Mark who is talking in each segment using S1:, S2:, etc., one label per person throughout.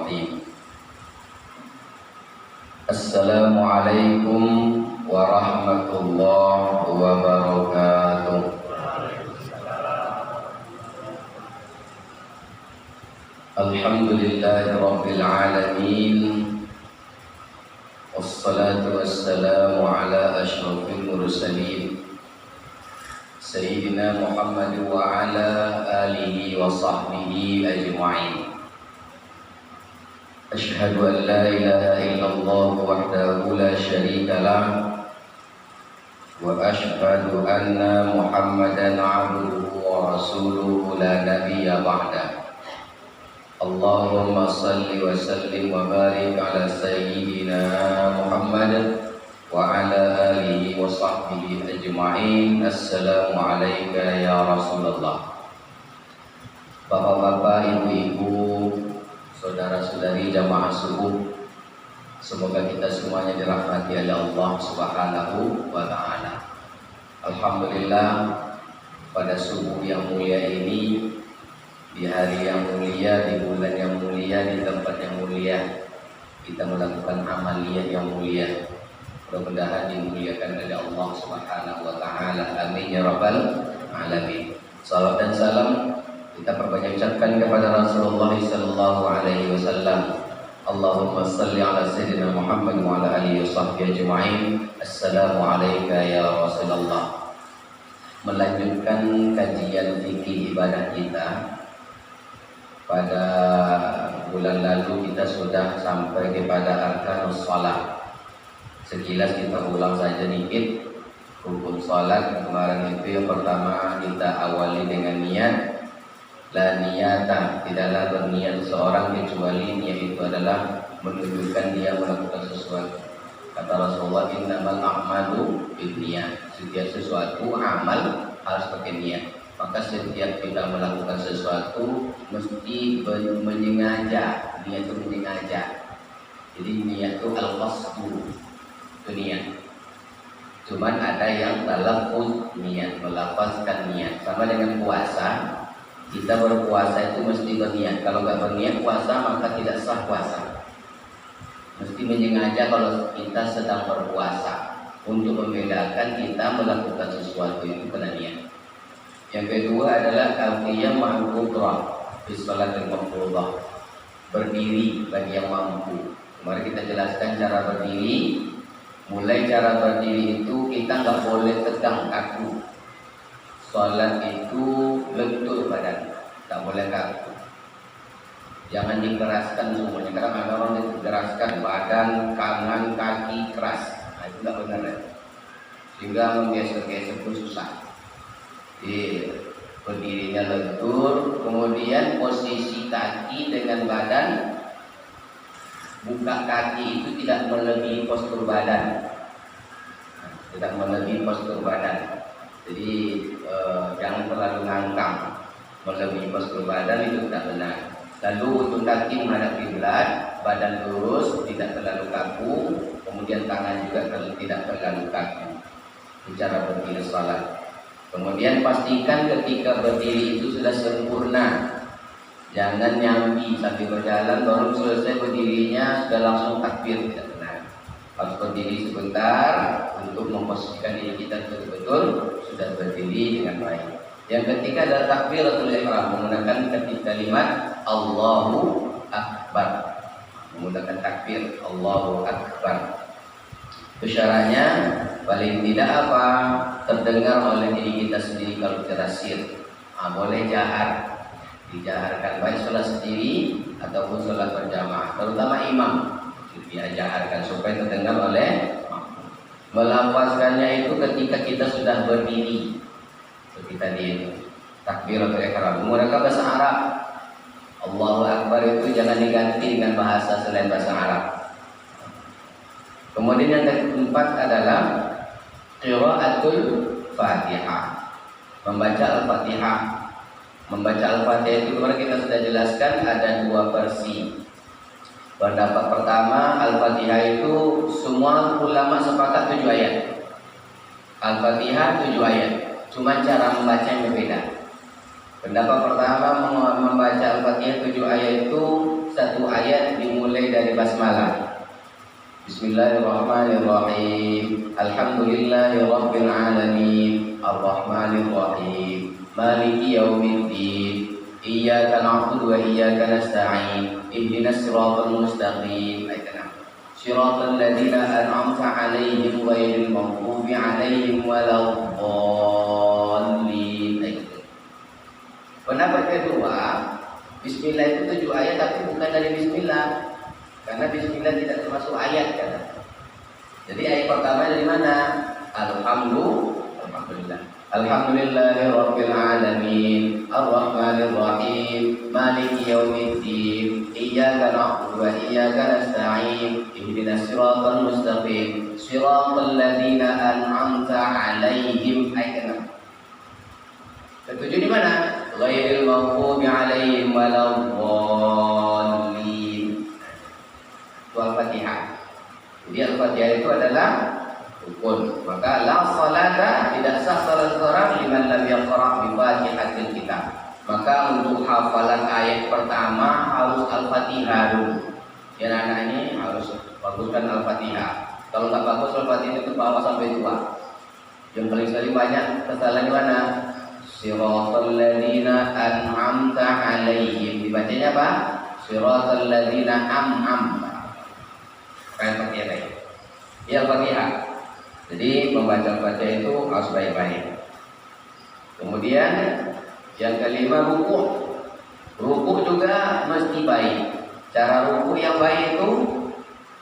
S1: Bismillahirrahmanirrahim. Assalamualaikum warahmatullahi wabarakatuh. Alhamdulillahirabbil alamin. Wassalatu wassalamu ala asyrafil mursalin Sayyidina Muhammad wa ala alihi wa sahbihi ajma'in. Asyhadu an la ilaha illallah wahdahu la syarika lah wa asyhadu anna Muhammadan abduhu wa rasuluhu la nabiyya ba'da. Allahumma salli wa sallim wa barik ala sayyidina Muhammad wa ala alihi wa sahbihi ajma'in. Assalamu alayka ya Rasulullah. Bapak-bapak, ibu-ibu, saudara-saudari jamaah subuh, semoga kita semuanya dirahmati oleh Allah Subhanahu wa ta'ala. Alhamdulillah, pada subuh yang mulia ini, di hari yang mulia, di bulan yang mulia, di tempat yang mulia, kita melakukan amaliyah yang mulia. Mudah-mudahan dimuliakan oleh Allah Subhanahu wa ta'ala. Amin ya rabbal alamin. Salawat dan salam kita perbanyak ucapkan kepada Rasulullah sallallahu alaihi wasallam. Allahumma salli ala sayyidina Muhammad wa ala alihi washabbihi ajma'in. Assalamu alayka ya Rasulullah. Melanjutkan kajian fikih ibadah kita. Pada bulan lalu kita sudah sampai kepada arkanus shalah. Sekilas kita ulang saja dikit rukun salat. Kemarin itu yang pertama kita awali dengan niat. La niyata, tidaklah berniat seorang kecuali niat itu adalah menunjukkan dia melakukan sesuatu. Kata Rasulullah, innamal a'malu binniyat. Setiap sesuatu amal harus pakai niat. Maka setiap kita melakukan sesuatu mesti menyengaja. Niat itu menyengaja. Jadi niat itu al-qasdu, itu niat. Cuman ada yang talaffuz niat, melafazkan niat. Sama dengan puasa, kita berpuasa itu mesti berniat. Kalau nggak berniat puasa maka tidak sah puasa. Mesti menyengaja kalau kita sedang berpuasa, untuk membedakan kita melakukan sesuatu itu kena niat. Yang kedua adalah al-qiyam ma'al qudrah fi shalatil mafruḍah. Berdiri bagi yang mampu. Kemarin kita jelaskan cara berdiri. Mulai cara berdiri itu kita nggak boleh tegang kaku. Salat itu lentur badan, tak boleh kaku. Jangan dikeraskan semuanya. Karena ada orang yang dikeraskan badan, tangan, kaki keras. Nah, itu nggak benar. Sehingga menggeser-geser pun susah. Jadi berdirinya lentur, kemudian posisi kaki dengan badan, buka kaki itu tidak melebihi postur badan. Tidak melebihi postur badan. Jadi jangan terlalu ngangkang, melebihi postur badan itu tidak benar. Lalu untuk kaki menghadap kiblat, badan lurus, tidak terlalu kaku, kemudian tangan juga tidak terlalu kaku. Cara berdiri salat. Kemudian pastikan ketika berdiri itu sudah sempurna. Jangan nyambi sambil berjalan baru selesai berdirinya sudah langsung takbir, tidak benar. Harus berdiri sebentar untuk memposisikan diri kita betul-betul sudah berdiri dengan baik. Yang ketiga adalah takbiratul ihram, menggunakan kalimat Allahu Akbar. Menggunakan takbir Allahu Akbar. Itu syaratnya paling tidak apa? Terdengar oleh diri kita sendiri kalau kita sir. Boleh jahar. Dijaharkan baik sholat sendiri ataupun sholat berjamaah, terutama imam diajarkan supaya terdengar oleh makmum. Melafazkannya itu ketika kita sudah berdiri, seperti tadi itu takbiratul ihram menggunakan bahasa Arab. Allahu Akbar itu jangan diganti dengan bahasa selain bahasa Arab. Kemudian yang keempat adalah qiraatul Fatihah, membaca Al-Fatihah. Membaca Al-Fatihah itu kemarin kita sudah jelaskan ada dua versi. Pendapat pertama, Al-Fatihah itu semua ulama sepakat 7 ayat. Al-Fatihah 7 ayat, cuma cara membaca yang berbeda. Pendapat pertama membaca Al-Fatihah 7 ayat itu 1 ayat dari basmalah. Bismillahirrahmanirrahim. Alhamdulillahirabbil alamin. Arrahmanir rahim. Maliki yaumiddin. Iyyaka na'budu wa iyyaka nasta'in. Ihdinas siratal mustaqim. Shiratal ladzina an'amta 'alaihim ghairil maghdubi 'alaihim waladdallin. Pendapat kedua, bismillah itu 7 ayat tapi bukan dari bismillah. Karena bismillah tidak termasuk ayat kan. Jadi ayat pertama dari mana? Alhamdulillah. Alhamdulillahirabbil alamin. Arrahmanir rahim. Maliki yaumiddin. Iyyaka na'budu wa iyyaka nasta'in. Ihdinas siratal mustaqim. Shiratal ladzina an'amta 'alaihim. Ayat 6. Ketujuh di mana? Ghairil maghdubi 'alaihim waladdallin. Itu Al-Fatihah. Jadi Al-Fatihah itu adalah rukun. Maka la salata, tidak sah salat seorang liman lam yaqra bi Fatihatil Kitab. Maka untuk hafalan ayat pertama harus Al-Fatihah dulu. Ya anak ini harus baguskan Al-Fatihah. Kalau nggak bagus Al-Fatihah itu bawa sampai tua. Yang paling sering banyak kesalahan mana? Siratal ladzina an'amta 'alaihim. Dibacanya apa? Siratal ladzina an'amta. Kayak Fatihah tadi. Ya Al-Fatihah. Jadi membaca itu harus baik-baik. Kemudian yang kelima ruku'. Ruku' juga mesti baik. Cara ruku' yang baik itu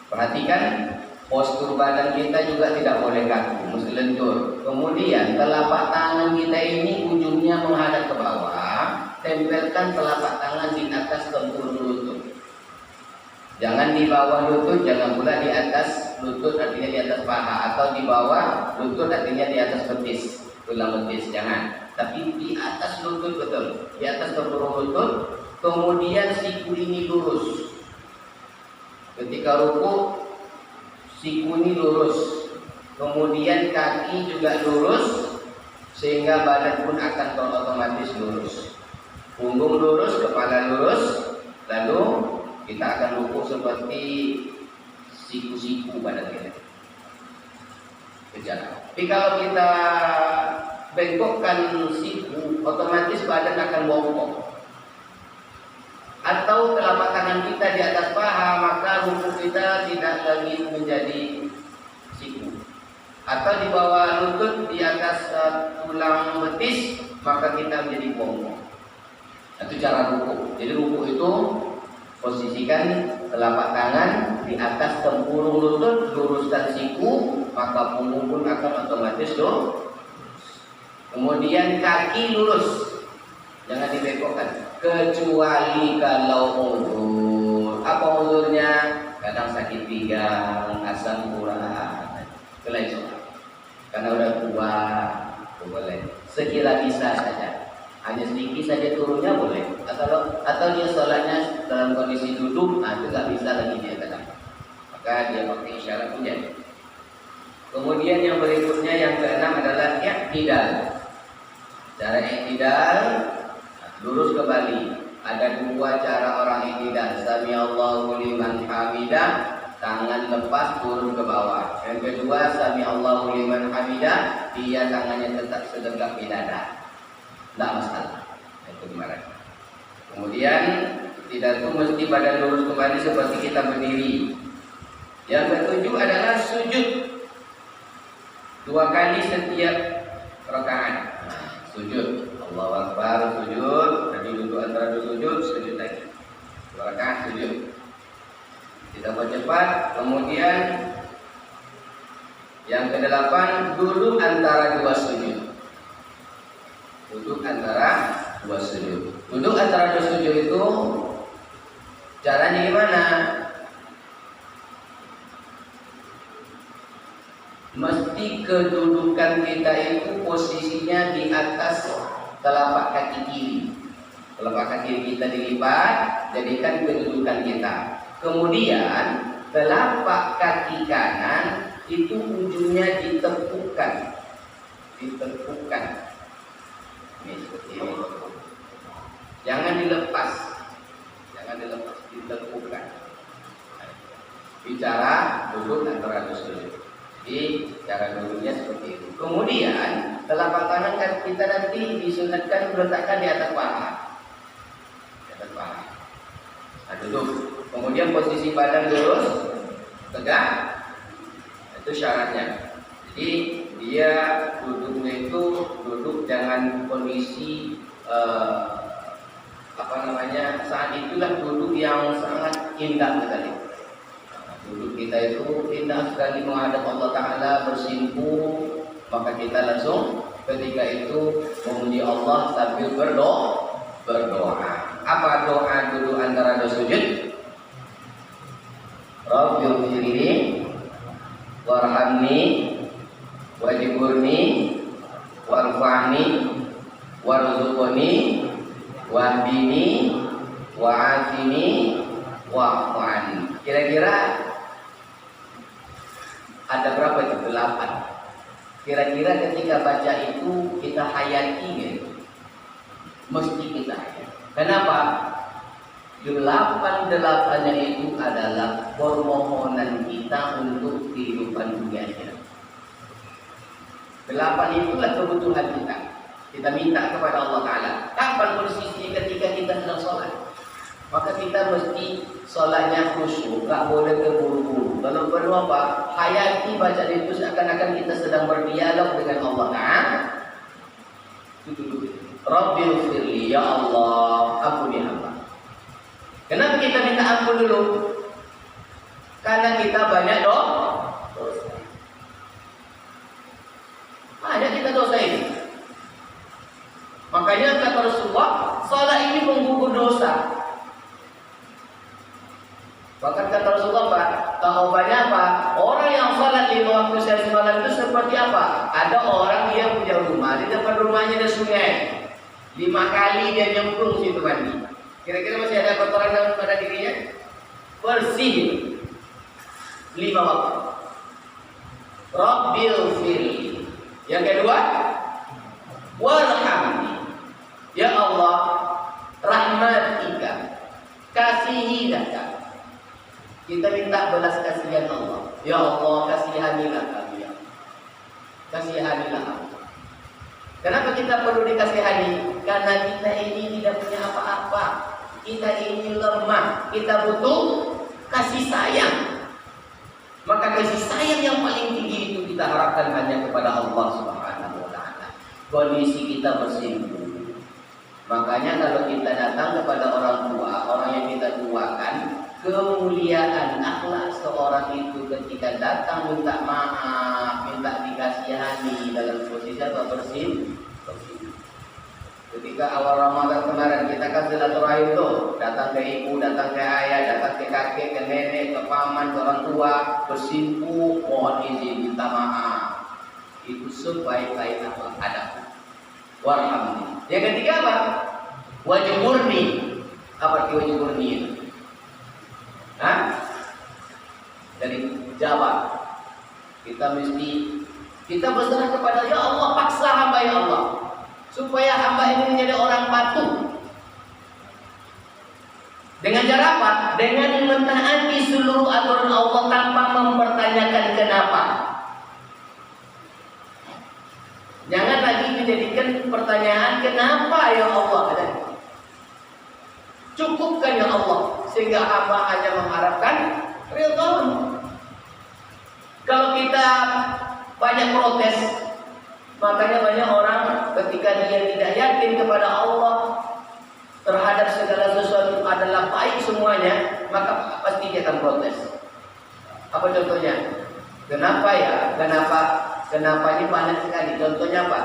S1: perhatikan postur badan kita juga tidak boleh kaku, mesti lentur. Kemudian telapak tangan kita ini ujungnya menghadap ke bawah. Tempelkan telapak tangan di atas tempurung lutut. Jangan di bawah lutut, jangan pula di atas lutut artinya di atas paha, atau di bawah lutut artinya di atas betis, tulang betis, jangan. Tapi di atas lutut betul, di atas tempurung lutut. Kemudian siku ini lurus. Ketika ruku, siku ini lurus. Kemudian kaki juga lurus, sehingga badan pun akan otomatis lurus. Punggung lurus, kepala lurus, lalu kita akan ruku seperti siku-siku badan kita. Tapi kalau kita bengkokkan siku, otomatis badan akan bongkok. Atau telapak tangan kita di atas paha, maka ruku kita tidak lagi menjadi siku. Atau di bawah lutut, di atas tulang betis, maka kita menjadi bongkok. Itu cara ruku. Jadi ruku itu posisikan telapak tangan di atas tempurung lutut, luruskan siku, maka punggung pun akan otomatis lurus. Kemudian kaki lurus, jangan dibengkokkan. Kecuali kalau uzur. Apa uzurnya? Kadang sakit pinggang, asam urat, kelainan. Karena udah tua, boleh. Sekira bisa saja. Hanya sedikit saja turunnya boleh. Atau dia sholatnya dalam kondisi duduk, itu nggak bisa lagi dia kadang. Maka dia pakai isyarat punya. Kemudian yang berikutnya yang keenam adalah i'tidal. Cara i'tidal, lurus kembali. Ada 2 cara orang i'tidal. Sami Allahu liman hamidah, tangan lepas turun ke bawah. Yang kedua, sami Allahu liman hamidah, dia tangannya tetap setegak di dada. Tidak masalah. Itu kemarin. Kemudian tidak itu mesti badan lurus kembali seperti kita berdiri. Yang ketujuh adalah sujud 2 kali setiap rakaat. Sujud, Allahu Akbar, sujud. Tadi duduk antara sujud, sujud lagi. 2 rakaat sujud. Kita percepat. Kemudian yang ke-8 duduk antara 2 sujud. Duduk antara 2 sujud. Duduk antara 2 sujud itu caranya gimana? Mesti kedudukan kita itu posisinya di atas telapak kaki kiri. Telapak kaki kiri kita dilipat, jadikan kedudukan kita. Kemudian telapak kaki kanan itu ujungnya ditepukkan. Ditepukkan. Ini seperti ini. Jangan dilepas. Jangan dilepas, ditepukkan. bicara duduk antara dua sujud. Jadi cara duduknya seperti itu. Kemudian telapak tangan kan kita nanti disunatkan meletakkan di atas paha. Di atas paha. Nah, duduk. Kemudian posisi badan lurus, tegak. Itu syaratnya. Jadi dia duduknya itu duduk dengan kondisi saat itulah duduk yang sangat indah sekali. Duduk kita itu indah sekali menghadap Allah Ta'ala, bersimpu, maka kita langsung ketika itu memuji Allah sambil berdoa. Apa doa duduk antara dua sujud? Rabbighfirli warhamni wajburni warfa'ni warzuqni wahdini wa'afini wa'fu'ani. Kira-kira ada berapa itu? 8. Kira-kira ketika baca itu kita hayati gitu. Mesti kita hayati. Kenapa? 8-8-nya itu adalah permohonan kita untuk kehidupan dunia akhirat. 8 itulah kebutuhan kita. Kita minta kepada Allah Ta'ala. Kapan posisi ketika kita sedang sholat? Maka kita mesti sholatnya khusyuk, gak boleh terburu-buru. Kalau perlu apa? Hayati bacaan itu seakan-akan kita sedang berdialog dengan Allah Ta'ala. Rabbighfirli, ya Allah, ampuni hamba. Kenapa kita minta ampun dulu? Karena kita banyak dosa. Banyak kita dosa ini. Makanya kata Rasulullah, salat ini menggugur dosa. Bahkan kata Rasulullah, Pak, tahubannya apa? Orang yang salat 5 waktu sehari semalam itu seperti apa? Ada orang yang punya rumah, di depan rumahnya ada sungai. 5 kali dia nyemplung situ mandi. Kira-kira masih ada kotoran dalam pada dirinya? Bersih. 5 waktu. Rabbighfirli. Yang kedua, warhamni. Ya Allah, rahmatika, kasihilah kami. Kita minta belas kasihan Allah. Ya Allah, kasihanilah kami. Kasihanilah kami. Kenapa kita perlu dikasihani? Karena kita ini tidak punya apa-apa. Kita ini lemah. Kita butuh kasih sayang. Maka kasih sayang yang paling tinggi itu kita harapkan hanya kepada Allah Subhanahu wa Ta'ala. Kondisi kita bersimpu. Makanya kalau kita datang kepada orang tua, orang yang kita tuakan, kemuliaan akhlak seorang itu ketika datang minta maaf, minta dikasihani dalam posisi apa? Bersih. Ketika awal Ramadan kemarin kita kan silaturahim tuh, datang ke ibu, datang ke ayah, datang ke kakek, ke nenek, ke paman, ke orang tua, bersimpu, mohon izin, minta maaf. Itu sebaik-baik akhlak adab. Warhamni. Yang ketiga apa? Wajburni. Apa arti wajburni itu? Dari jawab. Kita berserah kepada ya Allah, paksa hamba ya Allah supaya hamba ini menjadi orang patuh. Dengan cara apa? Dengan mentaati seluruh aturan Allah tanpa mempertanyakan kenapa. Jangan lagi menjadikan pertanyaan kenapa ya Allah. Cukupkan ya Allah sehingga hamba hanya mengharapkan ridha-Mu. Kalau kita banyak protes, makanya banyak orang ketika dia tidak yakin kepada Allah terhadap segala sesuatu adalah baik semuanya, maka pasti dia akan protes. Apa contohnya? Kenapa ya? Kenapa ini banyak sekali? Contohnya apa?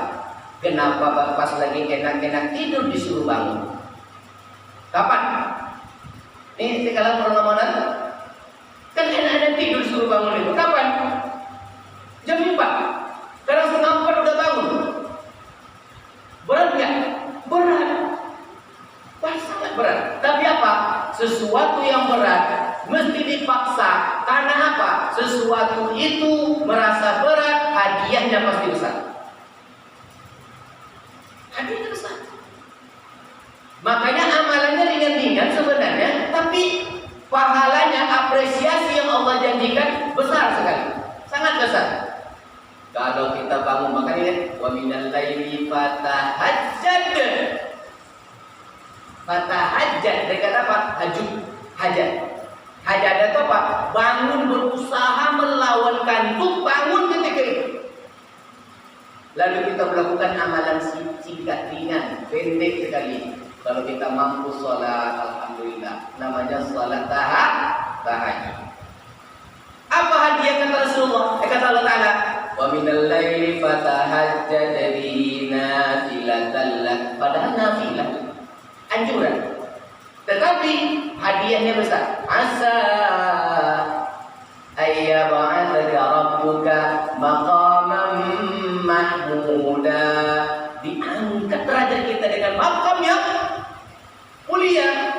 S1: Kenapa pas lagi enak-enak tidur disuruh bangun? Kapan? Ini sekarang bulan Ramadan. Kan enak-enak tidur suruh bangun itu. Kapan? Jam 4. Sekarang setengah 4 udah bangun. Berat nggak? Berat. Sangat berat. Tapi apa? Sesuatu yang berat mesti dipaksa. Karena apa? Sesuatu itu merasa berat, hadiahnya pasti besar. Hadiahnya besar. Makanya amalannya ringan-ringan sebenarnya, tapi pahalanya, apresiasi yang Allah janjikan besar sekali, sangat besar. Kalau kita bangun, makanya ingat, wa minal laili fatahajjad. Fatahajjad dari kata apa? Hajat. Hajat itu apa? Bangun, berusaha melawan kantuk, bangun ketika itu. Lalu kita melakukan amalan singkat, ringan, pendek sekali. Kalau kita mampu sholat, alhamdulillah, namanya sholat tahajud. Apa hadiah kata Rasulullah? Kata Allah Ta'ala, wa minal laili fatahajjad bihi nafilatan lak. Padahal nafilah, anjuran. Tetapi hadiahnya besar. Asa ayyab'atsaka rabbuka maqaman mahmuda. Diangkat derajat kita dengan maqam yang mulia.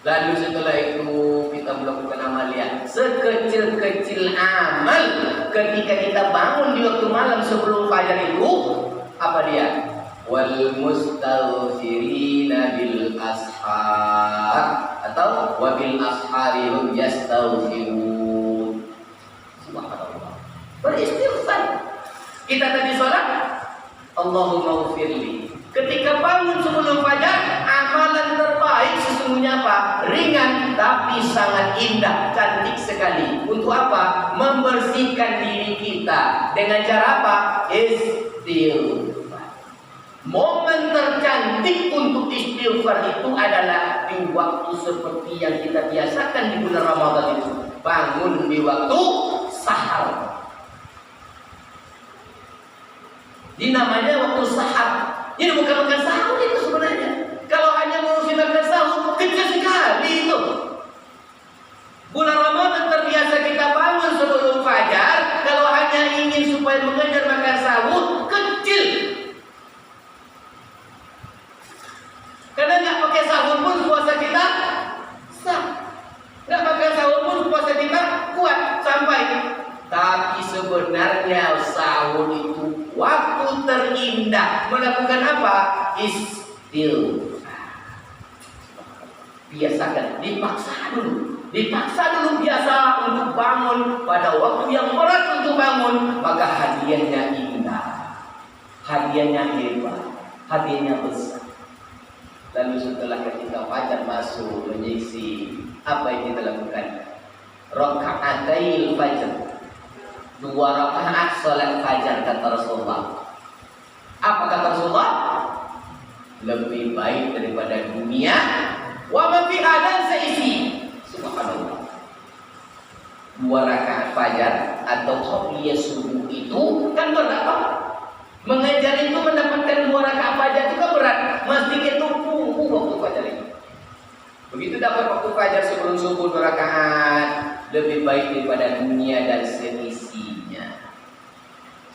S1: Lalu setelah itu kita melakukan amalia. Sekecil-kecil amal ketika kita bangun di waktu malam sebelum fajar itu, apa dia? Wal mustaghfirina bil ashar, atau wabil ashari hum yastaghfirun. Subhanallah. Beristighfar. Kita tadi sholat, Allahumma ghfirli. Ketika bangun sebelum fajar, amalan terbaik sesungguhnya apa? Ringan tapi sangat indah, cantik sekali. Untuk apa? Membersihkan diri kita. Dengan cara apa? Istighfar. Momen tercantik untuk istighfar itu adalah di waktu seperti yang kita biasakan di bulan Ramadan itu. Bangun di waktu sahar. Ini namanya waktu sahar. Ini bukan makan sahur itu sebenarnya. Kalau hanya mengurusi makan sahur, kecil sekali itu. Bulan Ramadan terbiasa kita bangun sebelum fajar. Kalau hanya ingin supaya mengejar makan sahur, kecil. Karena nggak pakai sahur pun puasa kita sah. Nggak pakai sahur pun puasa kita kuat sampai. Tapi sebenarnya sahur itu waktu terindah. Melakukan apa? Istighfar. Biasakan, dipaksa dulu biasa untuk bangun pada waktu yang berat untuk bangun, maka hadiahnya indah, hadiahnya hebat, hadiahnya besar. Lalu setelah ketika fajar masuk menyisi, apa yang kita lakukan? Raka'atail fajr. 2 rakaat salat fajar kata Rasulullah. Apa kata Rasulullah? Lebih baik daripada dunia wa ma fiha dan seisi. Subhanallah. 2 rakaat fajar atau qobliyah subuh itu kan berapa? Mengejar itu mendapatkan 2 rakaat fajar itu kan berat. Mesti kita tunggu waktu fajar itu. Begitu dapat waktu fajar sebelum subuh 2 rakaat, lebih baik daripada dunia dan seisinya.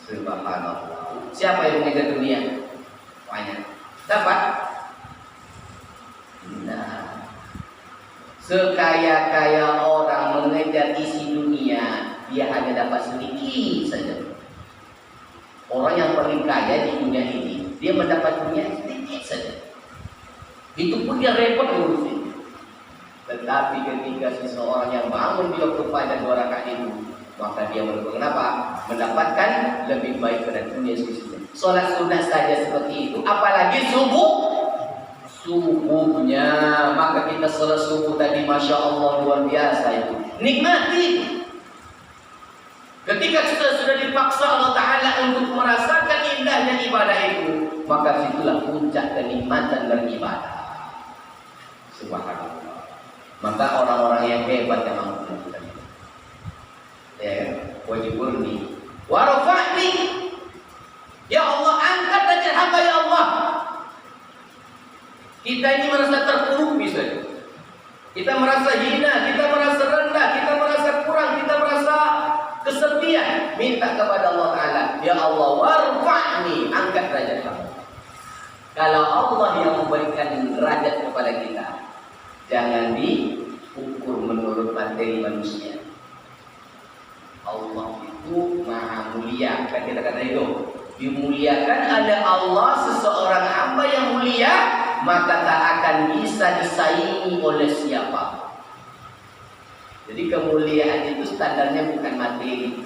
S1: Subhanallah. Siapa yang mengejar dunia? Banyak. Dapat? Nah, sekaya-kaya orang mengejar isi dunia, dia hanya dapat sedikit saja. Orang yang paling kaya di dunia ini, dia mendapat dunia sedikit saja. Itu pun dia repot ngurusin. Tetapi ketika seseorang yang bangun di waktu fajar 2 rakaat itu, maka dia mendapatkan lebih baik pada dunia sisinya. Sholat sunnah saja seperti itu, apalagi subuhnya. Maka kita sholat subuh tadi, masya Allah, luar biasa itu. Nikmati. Ketika kita sudah dipaksa Allah Ta'ala untuk merasakan indahnya ibadah itu, maka situlah puncak kenikmatan beribadah. Subhanallah. Maka orang-orang yang hebat yang mampu melakukan itu. Wajibulni warafa'ni. Ya Allah, angkat derajat hamba ya Allah. Kita ini merasa terpuruk misalnya. Kita merasa hina, kita merasa rendah, kita merasa kurang, kita merasa kesepian. Minta kepada Allah Ta'ala, ya Allah, warfa'ni, angkat derajat hamba. Kalau Allah yang memberikan derajat kepada kita, jangan diukur menurut materi manusia. Allah itu maha mulia. Kan kita kata itu, dimuliakan ada Allah seseorang hamba yang mulia, maka tak akan bisa disaingi oleh siapa. Jadi kemuliaan itu standarnya bukan materi.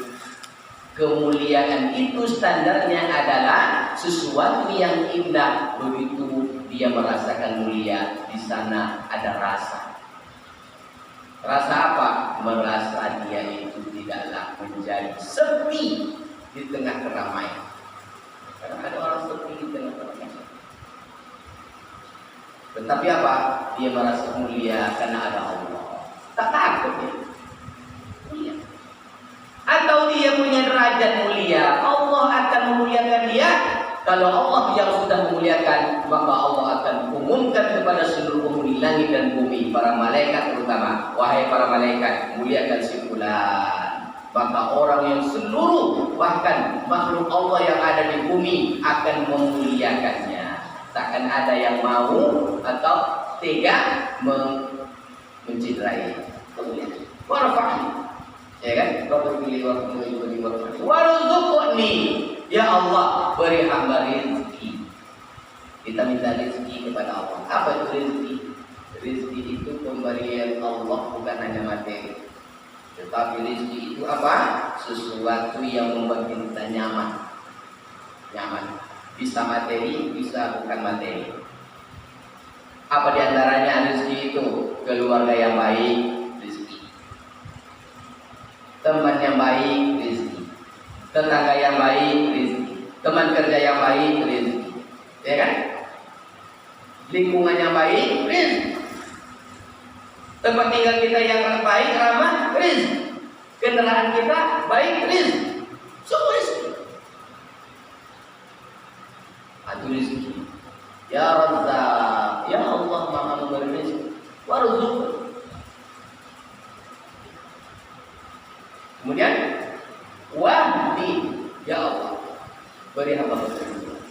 S1: Kemuliaan itu standarnya adalah sesuatu yang indah. Begitu dia merasakan mulia, di sana ada rasa. Rasa apa? Merasa dia itu tidaklah menjadi sepi di tengah keramaian. Karena ada orang sepi di tengah keramaian. Tetapi apa? Dia merasa mulia karena ada Allah. Tak takut dia. Mulia. Atau dia punya derajat mulia, Allah akan memuliakan dia. Kalau Allah yang sudah memuliakan, maka Allah akan umumkan kepada seluruh penghuni langit dan bumi, para malaikat terutama, wahai para malaikat, muliakan si fulan. Maka orang yang seluruh bahkan makhluk Allah yang ada di bumi akan memuliakannya. Takkan ada yang mau atau tega menciderai. Warfa'ni. Ya kan? Warzuqni. Ya Allah, beri hamba rezeki. Kita minta rezeki kepada Allah. Apa itu rezeki? Rezeki itu pemberian Allah, bukan hanya materi. Tetapi rezeki itu apa? Sesuatu yang membuat kita nyaman. Nyaman. Bisa materi, bisa bukan materi. Apa diantaranya rezeki itu? Keluarga yang baik, rezeki. Teman yang baik, rezeki. Tetangga yang baik, rezeki. Teman kerja yang baik, rezeki. Ya kan? Lingkungan yang baik, rezeki. Tempat tinggal kita yang baik, ramah, rezeki. Kendaraan kita baik, rezeki. Semua rezeki. Itu rezeki. Ya Razzaq, ya Allah Maha memberi rezeki. Warzuq. Kemudian wahdi, ya Allah, beri hamba petunjuk.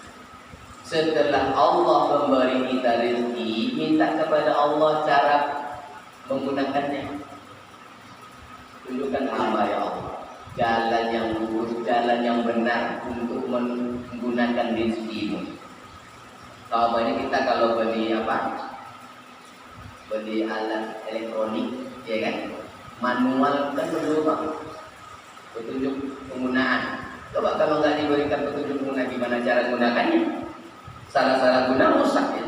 S1: Setelah Allah memberi kita rezeki, minta kepada Allah cara menggunakannya. Tunjukkan hamba ya Allah jalan yang lurus, jalan yang benar untuk menggunakan rezeki-Mu. Kalau banyak kita kalau beli apa? Beli alat elektronik, ya kan? Manual kan perlu apa? Petunjuk penggunaan. Coba kalau nggak diberikan petunjuk penggunaan, gimana cara menggunakannya? Salah-salah guna rusak ya.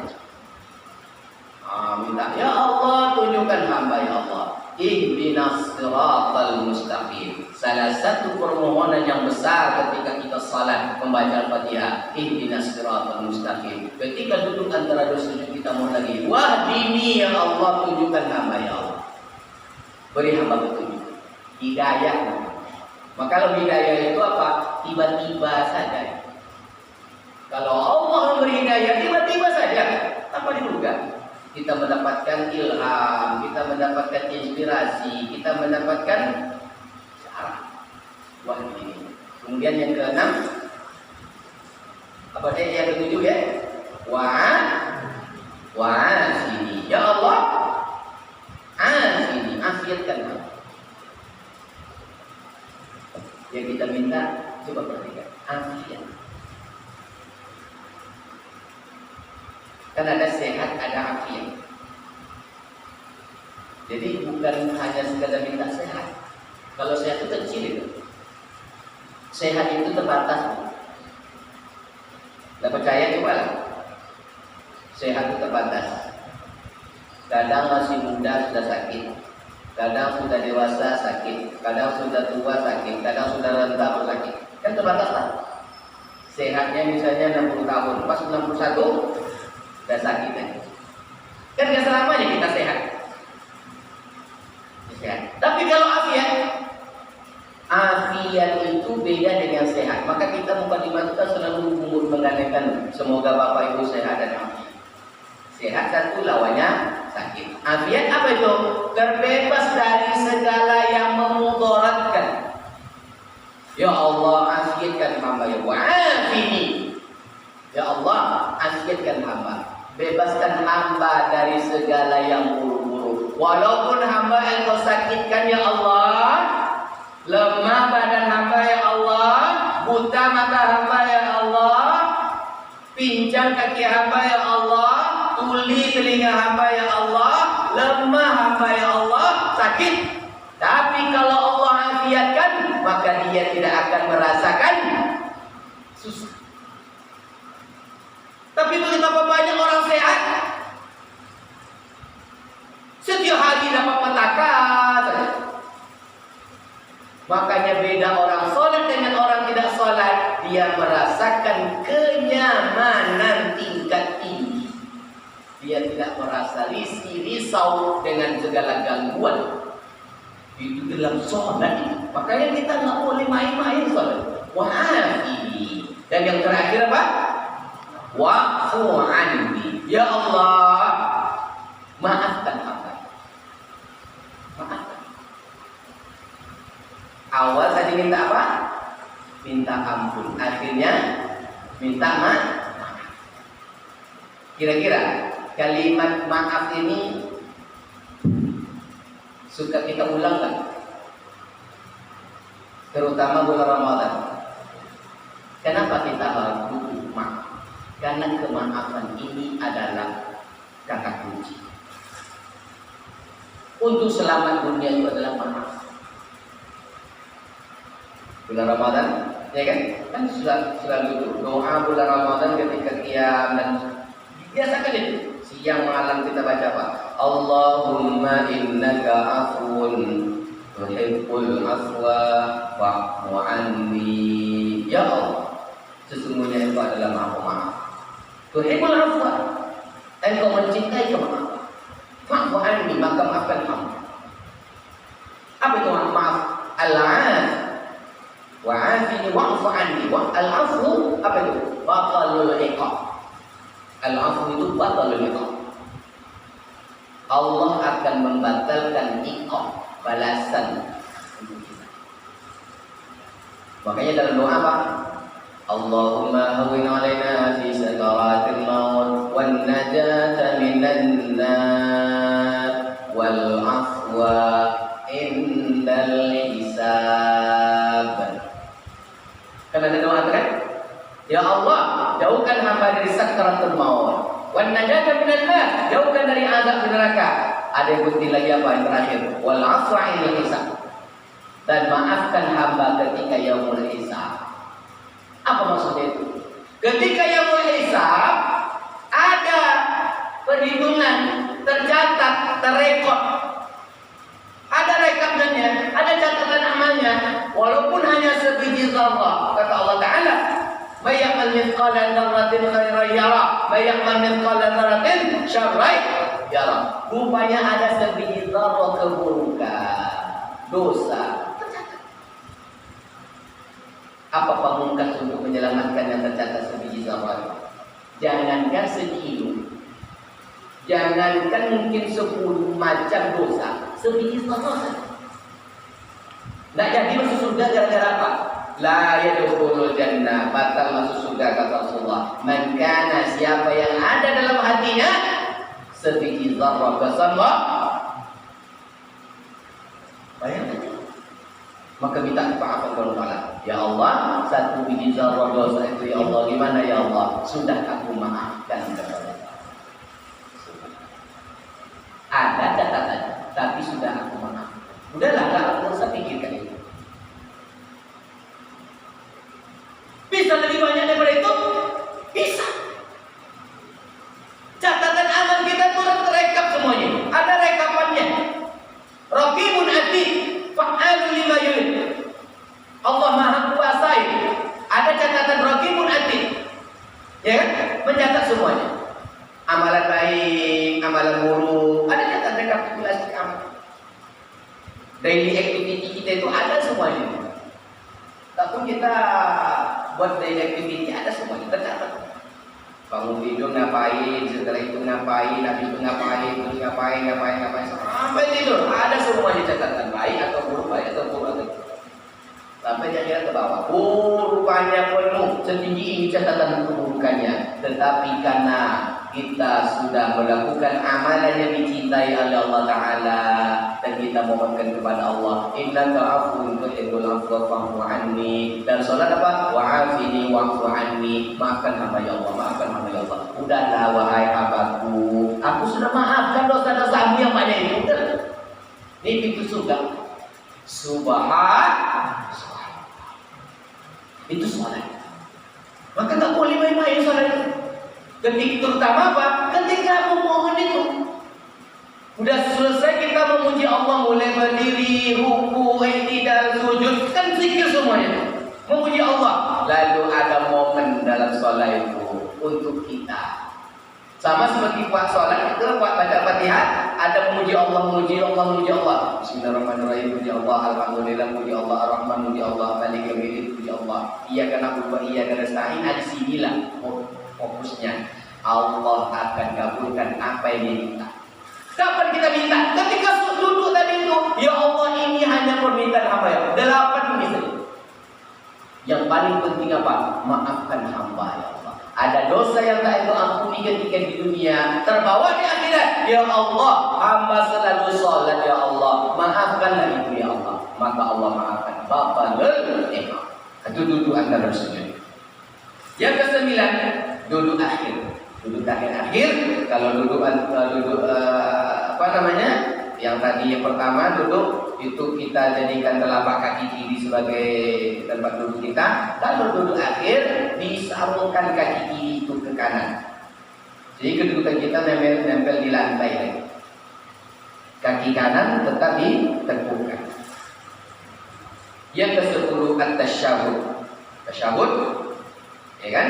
S1: Minta ya Allah tunjukkan hamba ya Allah. Ihdinas siratal mustaqim. Salah satu permohonan yang besar ketika kita salat membaca Al-Fatihah, ihdinas siratal mustaqim. Ketika duduk antara dua sujud kita mau lagi, wahdini ya Allah, tunjukkan hamba ya Allah. Beri hamba petunjuk. Hidayah. Maka kalau hidayah itu apa? Tiba-tiba saja. Kalau Allah memberi hidayah tiba-tiba saja, tanpa diduga. Kita mendapatkan ilham, kita mendapatkan inspirasi, kita mendapatkan cara. Wah ini. Kemudian yang keenam, apa dia yang ketujuh ya? Sini. Ya Allah, sini, afiatkan. Yang kita minta, coba perhatikan, afiat. Kan ada sehat, ada afiat. Jadi bukan hanya sekadar minta sehat. Kalau sehat itu kecil itu. Sehat itu terbatas. Tidak percaya coba lah. Sehat itu terbatas. Kadang masih muda sudah sakit. Kadang sudah dewasa sakit. Kadang sudah tua sakit. Kadang sudah renta sakit. Kan terbatas lah. Sehatnya misalnya 60 tahun. Pas 61 sudah sakit kan? Kan gak selamanya kita sehat. Tapi kalau afiat itu beda dengan sehat. Maka kita mukadimah kita selalu menggandengkan semoga Bapak Ibu sehat dan afiat. Sehat satu lawannya sakit. Afiat apa itu? Terbebas dari segala yang memudaratkan. Ya Allah, afiatkan hamba ya wa'afini. Ya Allah, afiatkan hamba. Bebaskan hamba dari segala yang buruk-buruk. Walaupun hamba engkau sakitkan ya Allah, lemah badan hamba ya Allah, buta mata hamba ya Allah, pincang kaki hamba ya Allah, tuli telinga hamba ya Allah, lemah hamba ya Allah, sakit. maka dia tidak akan merasakan susah. Tapi betapa banyak orang sehat, setiap hari dapat petaka saja. Makanya beda orang sholat dengan orang tidak sholat. Dia merasakan kenyamanan tingkat tinggi. Dia tidak merasa risau dengan segala gangguan. Itu dalam sholat itu. Makanya kita nggak boleh main-main sholat. Wa'afi. Dan yang terakhir apa? Wa'fu anni. Ya Allah, maafkan hamba. Maafkan. Awal tadi minta apa? Minta ampun. Akhirnya minta maaf. Kira-kira kalimat maaf ini suka kita ulang kan? Terutama bulan Ramadan. Kenapa kita harus butuh maaf? Karena kemaafan ini adalah kata kunci. Untuk selamat dunia itu adalah maaf. Bulan Ramadan, ya kan? Kan selalu doa bulan Ramadan ketika qiyam dan biasakan itu. Siang malam kita baca apa? Allahumma innaka afuwun tuhibbul afwa fa'fu anni. Ya Allah, sesungguhnya Engkau adalah Maha Pemaaf. Tuhibbul afwa, Engkau mencintai kemaafan. Fa'fu anni, maka maafkan aku. Apa itu maaf? Al-'af. Wa'afini wa'fu anni. Al-'afwu apa itu? Batalul iqab. Al-'afwu itu batalul iqab. Allah akan membatalkan iqab, balasan untuk kita. Makanya dalam doa apa? Allahumma hawwin 'alaina fi sakaratil maut wan najata minan nar wal 'afwa indal hisab. Kan ada doa kan? Ya Allah, jauhkan hamba dari sakaratul maut. Wan najata minan nar, jauhkan dari azab neraka. Ada yang bukti lagi apa yang terakhir? Wal 'afwa indal hisab. Dan maafkan hamba ketika yaumul hisab. Apa maksudnya itu? Ketika yaumul hisab ada perhitungan, tercatat, terrekod. Ada rekamannya, ada catatan amalnya, walaupun hanya sebiji zarrah. Kata Allah Ta'ala, "May ya'mal mithqala dzarratin khairan yara, may ya'mal mithqala dzarratin syarran yara." Rupanya ada sebiji zarrah keburukan, dosa tercatat. Apa pamungkas untuk menyelamatkan yang tercatat sebiji zarrah? Jangankan sekilo, jangankan mungkin 10 macam dosa, sebiji zarrah saja. Tidak jadi masuk surga gara-gara apa? La yadkhulul jannah, batal masuk surga kata Rasulullah. Man kana, siapa yang ada dalam hatinya sebiji zarrah bersama, bayangkan. Maka minta maaf kepada Allah. Ya Allah, 1 biji zarrah dosa itu ya Allah, gimana ya Allah? Sudah aku maafkan kepada Allah. Ada catatan, tapi sudah aku maafkan. Udahlah, tak usah pikirkan itu. Bisa lebih banyak daripada itu? Bisa. Catatan amal kita turun terekap semuanya. Ada rekapannya. Raqibun atid, fa'alun lima yurid. Allah Maha Kuasa itu. Ada catatan raqibun atid. Ya kan? Mencatat semuanya. Amalan baik, amalan buruk, ada catatan rekapitulasi amal. Daily activity kita itu ada semuanya. Tapi kita buat daily activity ada semuanya tercatat. Bangun tidur ngapain, setelah itu ngapain, habis itu ngapain, terus ngapain sampai tidur ada semuanya catatan, baik atau buruk, baik atau buruk. Sampai dia ke bawah. Oh, rupanya penuh setinggi ini catatan keburukannya. Tetapi karena kita sudah melakukan amalan yang dicintai oleh Allah Ta'ala dan kita mohonkan kepada Allah, innaka afuwun tuhibbul afwa fa'fu anni. Dan salat apa? Wa'afini wa'fu anni. Maafkan hamba ya Allah, maafkan hamba ya Allah. Udahlah wahai hambaku, aku sudah maafkan dosa-dosamu yang banyak itu. Ini pintu surga. Subhan. Itu sholat. Maka nggak boleh main-main sholat itu. Ketika terutama apa? Ketika memohon itu. Udah selesai kita memuji Allah, mulai berdiri, ruku, i'tidal, sujud, kan zikir semuanya. Memuji Allah. Lalu ada momen dalam sholat itu untuk kita. Sama seperti buat sholat itu, buat baca Fatihah, ada memuji Allah, memuji Allah, memuji Allah. Bismillahirrahmanirrahim, memuji Allah, alhamdulillah, memuji Allah, ar-Rahman, memuji Allah, Maliki yaumiddin, memuji Allah. Iyyaka na'budu wa iyyaka nasta'in. Di sinilah fokusnya. Allah akan kabulkan apa yang diminta. Kapan kita minta? Ketika duduk tadi itu, ya Allah, ini hanya permintaan hamba ya. 8 misal. Yang paling penting apa? Maafkan hamba ya Allah. Ada dosa yang tak itu ampuni ketika di dunia, terbawa di akhirat. Ya Allah, hamba selalu sholat ya Allah. Maafkanlah itu ya Allah. Maka Allah maafkan. Bapalul iman. Itu duduk antara sujud. Yang ke-9, duduk akhir. Duduk akhir-akhir. Kalau duduk yang tadi yang pertama duduk itu kita jadikan telapak kaki kiri sebagai tempat duduk kita. Kalau duduk akhir disambungkan kaki kiri itu ke kanan. Jadi kedudukan kita nempel di lantai. Kaki kanan tetap ditegukkan. Yang ke-10 at-tasyahud. Tasyahud, ya kan?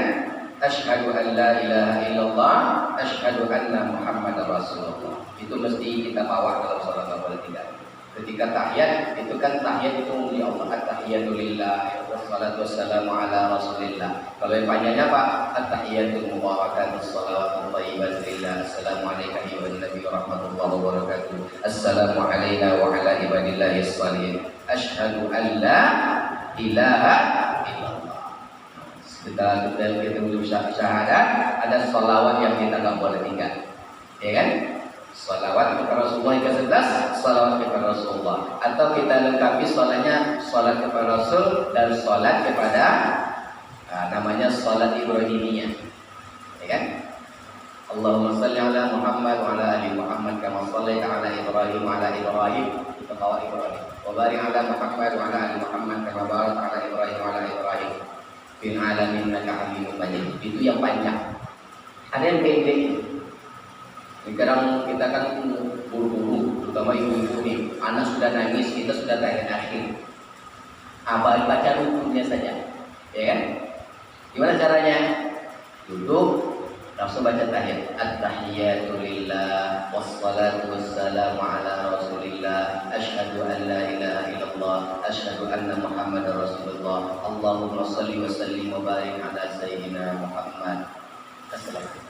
S1: Asyhadu an la ilaha illallah, asyhadu anna Muhammadar Rasulullah. Itu mesti kita bawa dalam salat boleh tidak. Ketika tahiyat, itu kan tahiyat itu memuji Allah. At-tahiyatu lillah, wassalatu wassalamu ala Rasulillah. Kalau yang panjangnya apa? At-tahiyatu mubarakatuh, shalawatu thayyibatu lillah. Assalamu alayka ayyuhan nabiyyu rahmatullahi wabarakatuh. Assalamu alayna wa ala ibadillahis shalihin. Asyhadu an la ilaha illallah. Kita menuju syahadat, ada salawat yang kita tak boleh tinggal, ya kan? Salawat kepada Rasulullah yang ke-11, salawat kepada Rasulullah. Atau kita lengkapi salatnya, salat kepada Rasul dan salat kepada namanya salat Ibrahimiyah, ya kan? Allahumma salli ala Muhammad wa ala ali Muhammad kama shallaita ala Ibrahim wa ala Ibrahim wa Ibrahim. Wa barik ala Muhammad wa ala ali Muhammad kama barakta ala Ibrahim wa ala Ibrahim fil alamin innaka Hamidum Majid. Itu yang panjang. Ada yang pendek. Sekarang kita kan buru-buru, terutama ibu-ibu nih, anak sudah nangis, kita sudah akhir. Baca rukunnya saja, ya kan? Gimana caranya? Duduk, langsung baca tahiyat. At-tahiyatu lillah, wassalatu wassalamu ala Rasulillah, asyhadu an la ilaha illallah, asyhadu anna Muhammadar Rasulullah. Allahumma shalli wa sallim wa barik ala sayyidina Muhammad. Assalamualaikum.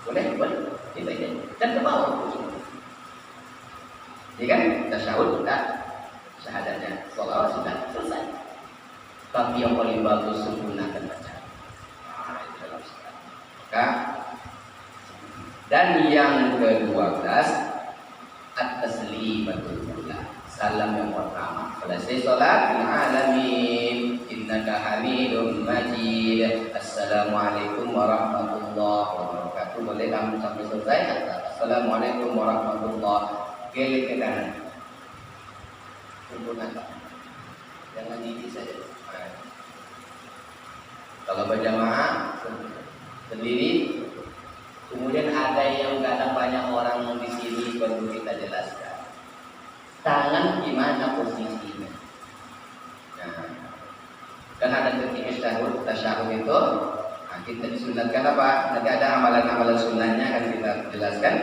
S1: Boleh? Kita ini dan ke bawah. Ya kan? Tasyahud sudah, syahadatnya, sholawat sudah selesai. Tapi yang paling bagus menggunakan bacaan. Itu dalam salat. Dan yang ke-12 at-taslimatul ula. Salam yang pertama. Selesai salat, alamin innaka Hamidum Majid. Assalamualaikum warahmatullahi wabarakatuh. Boleh kamu sampai selesai. Assalamualaikum warahmatullahi. Gelek ke kanan. Tumpulkan. Jangan gigi saja. Kalau berjamaah sendiri, kemudian ada yang kadang banyak orang di sini perlu kita jelaskan. Tangan gimana posisinya? Nah, kan ada ketika tasyahud itu, kita disunatkan apa? Nanti ada amalan-amalan sunnahnya akan kita jelaskan.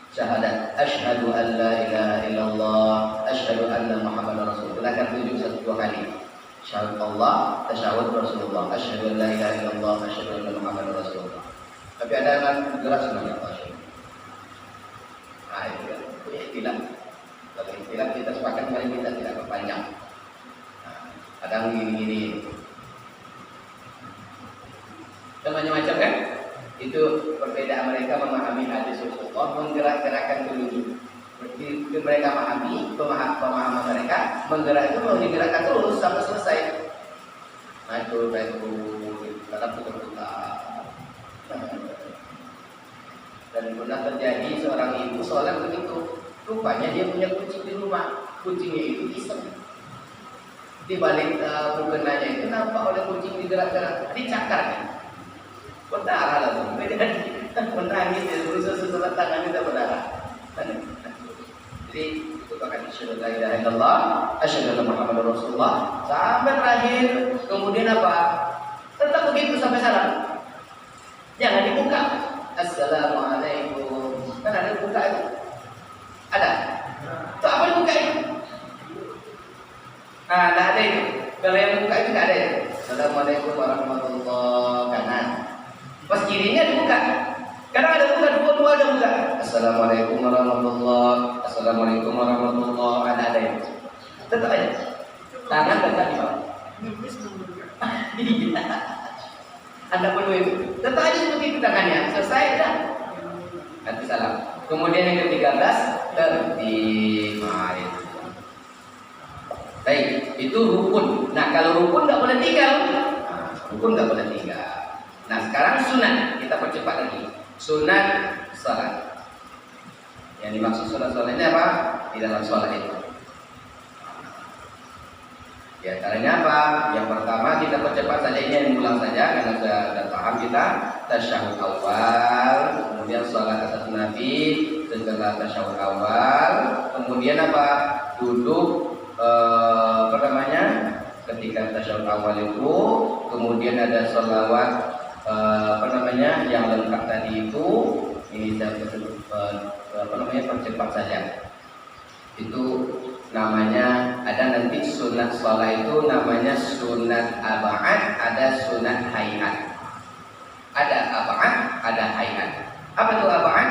S1: Syahadat, asyhadu an la ilaha illallah, asyhadu anna Muhammadar Rasulullah. Akan tunjuk 1-2 kali. Syahadat Allah, tasyahud Rasulullah, asyhadu an la ilaha illallah, asyhadu anna Muhammadar Rasulullah. Tapi ada yang bergerak sebenarnya apa? Itu kan, ikhtilaf. Kalau ikhtilaf kita sepakat mari kita tidak berpanjang. Kadang gini-gini. Dan macam-macam kan? Itu perbedaan mereka memahami hadis Rasulullah, menggerak-gerakkan dulu. Seperti mereka memahami pemahaman mereka, menggerak itu mau digerakkan terus sampai selesai. Maju, dalam putar-putar. Dan pernah terjadi seorang ibu sholat begitu. Rupanya dia punya kucing di rumah. Kucingnya itu iseng. Di balik mukenanya itu nampak oleh kucing digerak-gerak, dicakar kan? Berdarah lah tuh, menangis dia berusaha sesuatu tangan kita berdarah. Jadi itu bahkan asyhadu la ilaha illallah, asyhadu anna Muhammadar Rasulullah sampai terakhir. Kemudian apa? Tetap begitu sampai salam. Jangan dibuka. Assalamualaikum. Kan ada buka itu. Ada. Itu apa dibuka itu? Tidak ada itu. Kalau yang buka itu tidak ada itu. Assalamualaikum warahmatullahi kanan. Pas kirinya dibuka. Kadang ada buka, dua-dua ada buka. Assalamualaikum warahmatullahi. Assalamualaikum warahmatullahi. Ada itu. Tetap aja. Tangan tetap di bawah. Anda perlu itu. Tetap aja seperti itu tangannya. Selesai dah. Nanti salam. Kemudian yang ke-13 tertib. Baik, itu rukun. Nah, kalau rukun nggak boleh tinggal. Rukun nggak boleh tinggal. Nah, sekarang sunat. Kita percepat lagi. Sunat salat. Yang dimaksud sunat salat ini apa? Di dalam salat itu. Di antaranya apa? Yang pertama kita percepat saja, ini yang ulang saja karena sudah paham kita. Tasyahud awal, kemudian salat atas Nabi, setelah tasyahud awal, kemudian apa? Duduk ketika tasyahud awal itu, kemudian ada sholawat yang lengkap tadi itu. Ini saya percepat saja. Itu namanya ada nanti sunat sholat itu namanya sunat aba'ad, ada sunat hayat. Ada aba'ad, ada hayat. Apa itu aba'ad?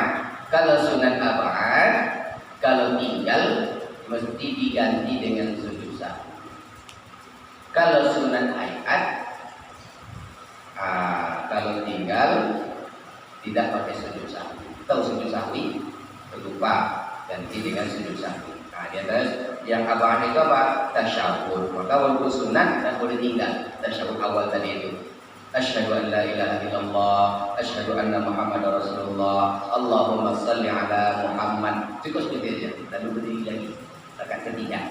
S1: Kalau sunat aba'ad, kalau tinggal mesti diganti dengan sujud sahwi. Kalau sunat hayat, kalau tinggal tidak pakai sujud sahwi. Tahu sujud sahwi? Lupa, ganti dengan sujud sahwi. Nah, di atas yang aba'ad itu apa? Tasyahud. Maka walaupun sunat dan boleh tinggal tasyahud awal tadi itu. Asyhadu an la ilaha illallah, asyhadu anna Muhammadar Rasulullah, Allahumma shalli ala Muhammad. Cukup seperti itu. Lalu berdiri lagi. Rakaat ketiga.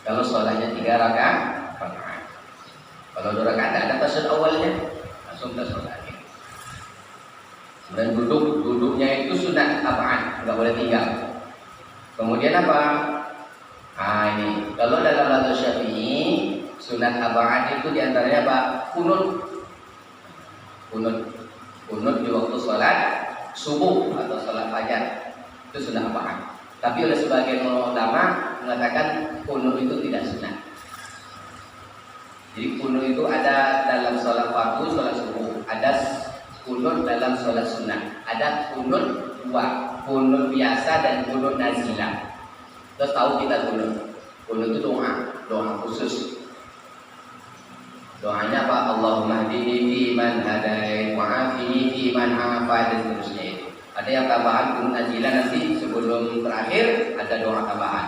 S1: Kalau sholatnya 3 rakaat. Kalau 2 rakaat ada tasyahud awalnya, langsung tasyahud akhir. Dan duduknya itu sunat aba'ad, enggak boleh tinggal. Kemudian apa? Ini kalau dalam mazhab Syafi'i sunat aba'ad itu diantaranya apa? Kunut di waktu sholat subuh atau sholat fajar itu sunat aba'ad. Tapi oleh sebagian ulama mengatakan kunut itu tidak sunat. Jadi kunut itu ada dalam sholat fardu, sholat subuh. Ada kunut dalam sholat sunnah. Ada kunut dua, kunut biasa dan kunut nazilah. Terus tahu kita kunut. Kunut itu doa khusus. Doanya apa? Allahumma hdini fi man hadait wa afini fi man afait dan seterusnya itu. Ada yang tambahan kunut nazilah nanti sebelum terakhir ada doa tambahan.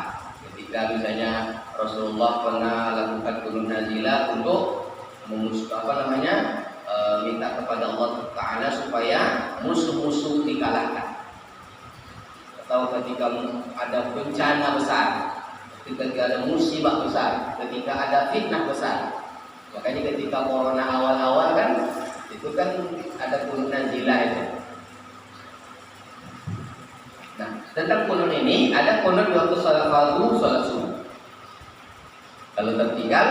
S1: Ketika misalnya Rasulullah pernah lakukan kunut nazilah untuk minta kepada Allah Ta'ala supaya musuh-musuh dikalahkan. Atau ketika ada bencana besar, ketika ada musibah besar, ketika ada fitnah besar. Makanya ketika corona awal-awal kan, itu kan ada kunut nazilah itu. Nah, tentang kunut ini ada kunut waktu sholat fardu, sholat subuh. Kalau tertinggal,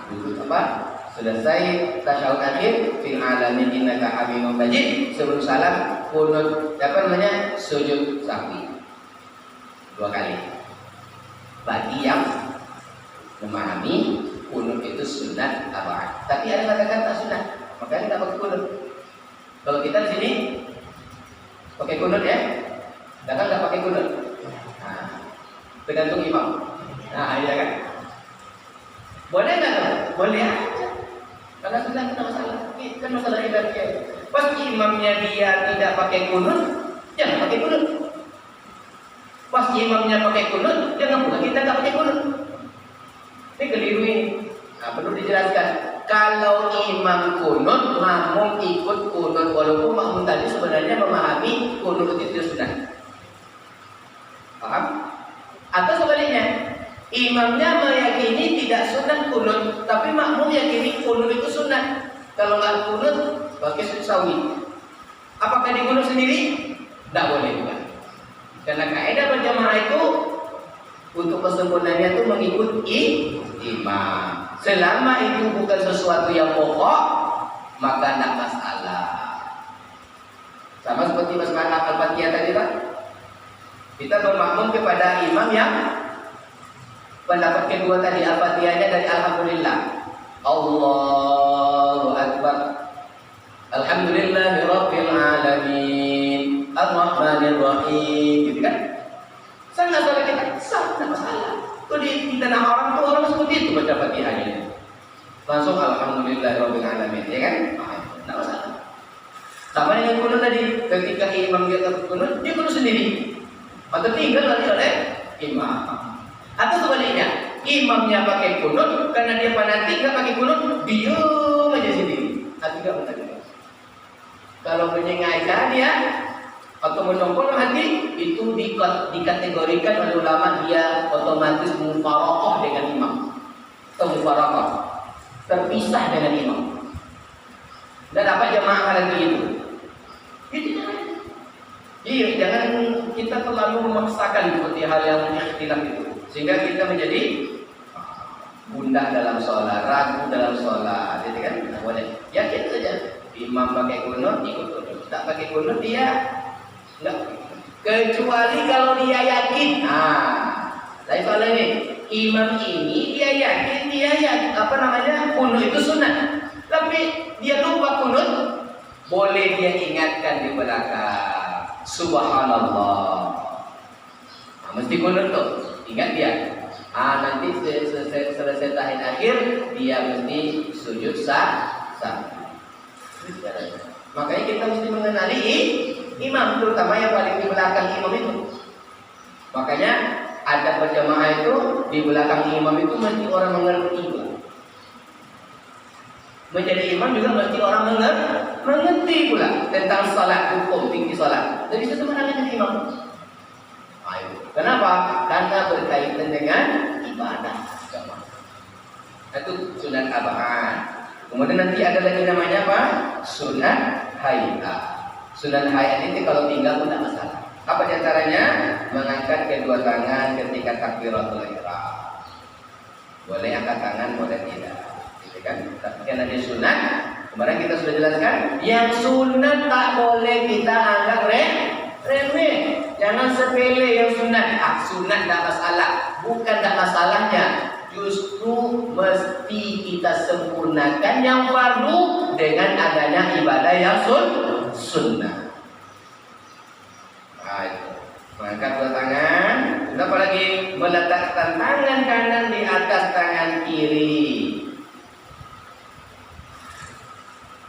S1: duduk apa? Selesai tasyahud akhir fil alamin innaka hamidum majid, sebelum salam kunut sujud sahwi 2 kali. Bagi yang memahami kunut itu sunat aba'ad, tapi ada katakan tak sunat, makanya tidak pakai kunut. Kalau kita di sini pakai kunut ya, jangan tidak pakai kunut. Tergantung imam. Iya kan? Boleh nggak? Boleh aja. Karena sudah kita kan masalah ibadah. Pas imamnya dia tidak pakai kunut, jangan pakai kunut. Pas imamnya pakai kunut, jangan pula kita nggak pakai kunut. Ini keliru ini. Perlu dijelaskan. Kalau imam kunut, makmum ikut kunut, walaupun makmum tadi sebenarnya memahami kunut itu sunnah. Paham? Atau sebaliknya, imamnya meyakini tidak sunat kunut, tapi makmum yakini kunut itu sunat. Kalau nggak kunut, pakai sujud sawi. Apakah di kunut sendiri? Tidak boleh juga. Karena kaidah berjamaah itu untuk kesempurnaannya itu mengikuti imam. Selama itu bukan sesuatu yang pokok, maka tidak masalah. Sama seperti masalah Al-Fatihah tadi Pak. Kita bermakmum kepada imam yang pendapat kedua tadi Al-Fatihahnya dari Alhamdulillah. Allahu Akbar. Alhamdulillahirabbil alamin. Ar-Rahmanir Rahim. Gitu kan? Saya nggak salah kita, tidak masalah. Itu di tanah orang tuh orang seperti itu baca Fatihahnya. Langsung Alhamdulillahirabbil alamin, ya kan? Tidak masalah. Sama dengan kunut tadi, ketika imam dia kunut, dia kunut sendiri. Atau tinggal lagi oleh imam. Atau sebaliknya, imamnya pakai kunut karena dia fanatik nggak pakai kunut, diam aja sendiri. Tidak benar. Kalau menyengaja dia atau menongkol hati itu dikategorikan oleh ulama dia otomatis mufaraqah dengan imam. Atau mufaraqah, terpisah dengan imam. Dan apa jamaah lagi itu? Iya, jangan kita terlalu memaksakan seperti hal yang ikhtilaf itu, sehingga kita menjadi gundah dalam sholat, ragu dalam sholat, gitu kan? Tidak boleh. Yakin saja, imam pakai kunut, ikut kunut. Tak pakai kunut dia enggak. Kecuali kalau dia yakin. Saya soal ini, imam ini dia yakin kunut itu sunat, tapi dia lupa kunut, boleh dia ingatkan di belakang. Subhanallah. Mesti kunut tuh, ingat dia. Nanti selesai tahun akhir dia mesti sujud sah. Makanya kita mesti mengenali imam, terutama yang paling di belakang imam itu. Makanya ada berjamaah itu di belakang imam itu mesti orang mengerti. Menjadi imam juga mesti orang mengerti pula tentang salat, hukum fikih salat. Jadi sebenarnya dengan imam. Kenapa? Karena berkaitan dengan ibadah agama. Itu sunat abaan. Kemudian nanti ada lagi namanya apa? Sunat hayat. Sunat hayat ini kalau tinggal pun tidak masalah. Apa diantaranya? Mengangkat kedua tangan ketika takbiratul ihram. Boleh angkat tangan, boleh tidak. Gitu kan? Tapi karena dia sunat, kemarin kita sudah jelaskan, yang sunat tak boleh kita anggap remeh. Jangan sepele yang sunat. Sunat tak masalah. Bukan tak masalahnya. Justru mesti kita sempurnakan yang fardu dengan adanya ibadah yang sunnah. Itu. Mengangkat dua tangan. Apa lagi? Meletakkan tangan kanan di atas tangan kiri.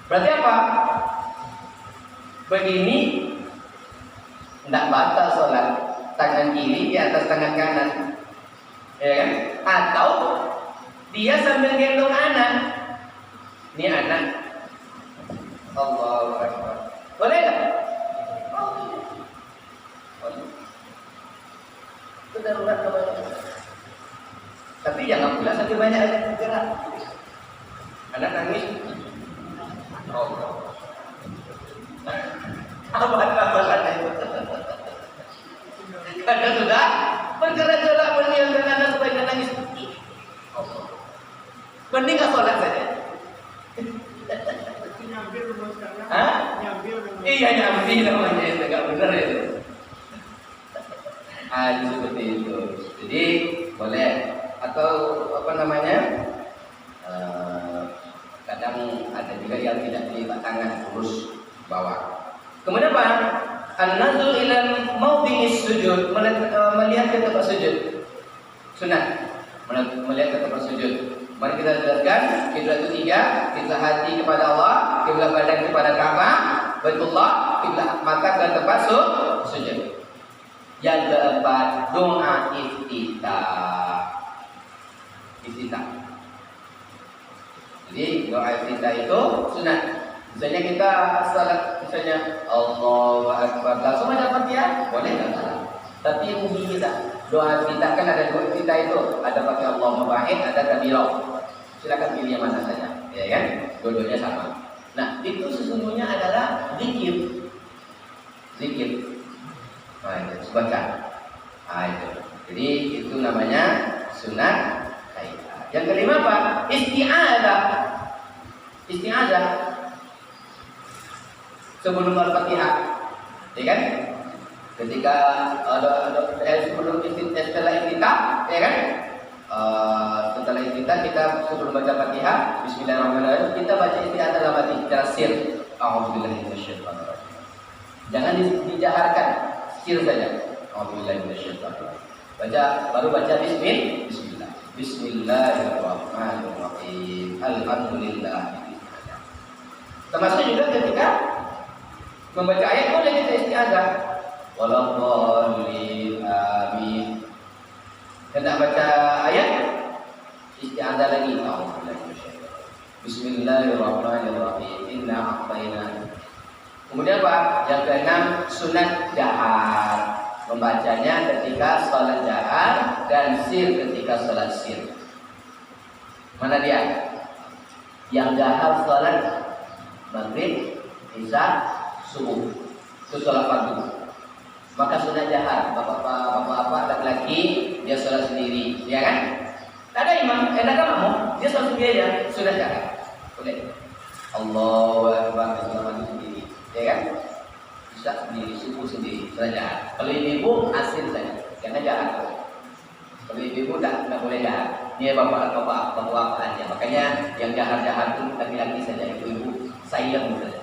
S1: Berarti apa? Begini tidak batal sholat, tangan kiri di atas tangan kanan, ya kan? Atau dia sambil gendong anak. Ini anak. Allahu Akbar. Boleh nggak? Boleh. Itu darurat namanya. Tapi jangan pula sampai banyak gerak. Anak nangis. Apa itu? Karena sudah bergerak-gerak meninggalkan anak supaya nangis. Mending nggak sholat saja. Iya nyambil namanya itu nggak benar itu. Seperti itu. Jadi boleh atau apa namanya? Kadang ada juga yang tidak dilipat tangan, terus bawah. Kemudian apa? An-nazul ila mawdi'is sujud, melihat ke tempat sujud. Sunat. Melihat ke tempat sujud. Mari kita jelaskan, kiblat itu tiga, kiblat hati kepada Allah, kiblat badan kepada Ka'bah, Baitullah, kiblat mata ke tempat sujud. Yang keempat, doa iftitah. Jadi doa iftitah itu sunat. Misalnya kita salat, misalnya Allahu Akbar, langsung ada Fatihah, boleh nggak? Tapi mungkin kita doa kita kan ada dua kita itu, ada pakai Allahumma ba'id, ada kabirah. Silakan pilih yang mana saja, ya kan? Dua-duanya sama. Nah, itu sesungguhnya adalah zikir. Nah, itu baca. Nah, itu. Jadi itu namanya sunat kaidah. Yang kelima apa? Isti'adzah. Sebelum Al-Fatihah, ya kan? Ketika sebelum setelah iftitah, ya kan? Setelah iftitah kita sebelum baca Fatihah, Bismillahirrahmanirrahim, kita baca isti'adzah dalam hati secara sir. A'udzubillahi minasyaitonir rajim. Jangan dijaharkan, sir saja. A'udzubillahi minasyaitonir rajim. Baru baca Bismillah. Bismillahirrahmanirrahim. Alhamdulillah. Termasuk juga ketika membaca ayat boleh kita isti'adzah. Walladhdallin, amin. Hendak baca ayat isti'adzah lagi. Bismillahirrahmanirrahim. Inna a'tainaka. Kemudian apa? Yang keenam, sunat jahar. Membacanya ketika salat jahar dan sir ketika salat sir. Mana dia? Yang jahar salat maghrib, isya, subuh. Itu salat fardu. Maka sunat jahar. Bapak-bapak laki-laki dia salat sendiri, ya kan? Tak ada imam, ada makmum, dia salat sendiri aja, sunat jahar. Boleh. Allahu akbar sendiri, ya kan? Bisa sendiri, subuh sendiri, saja. Kalau ibu asing saja, jangan jahat. Kalau ibu tak boleh jahat. Dia bapak aja. Makanya yang jahat itu laki-laki saja, ibu silent saja.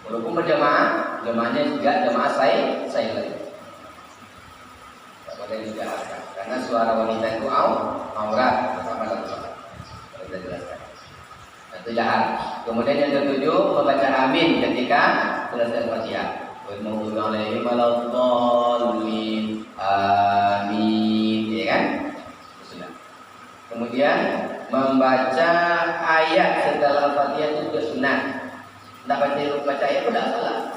S1: Walaupun berjamaah, jamaahnya juga jamaah silent. Tak boleh dijahatkan, karena suara wanita itu aurat bersama dalam sholat. Kita jelaskan. Itu jahat. Kemudian yang ketujuh, membaca amin ketika selesai Fatihah. Wa alaihim waladdallin. Amin, ya kan? Sudah. Kemudian membaca ayat setelah Fatihah itu juga sunat. Tidak baca ayat pun tidak salah.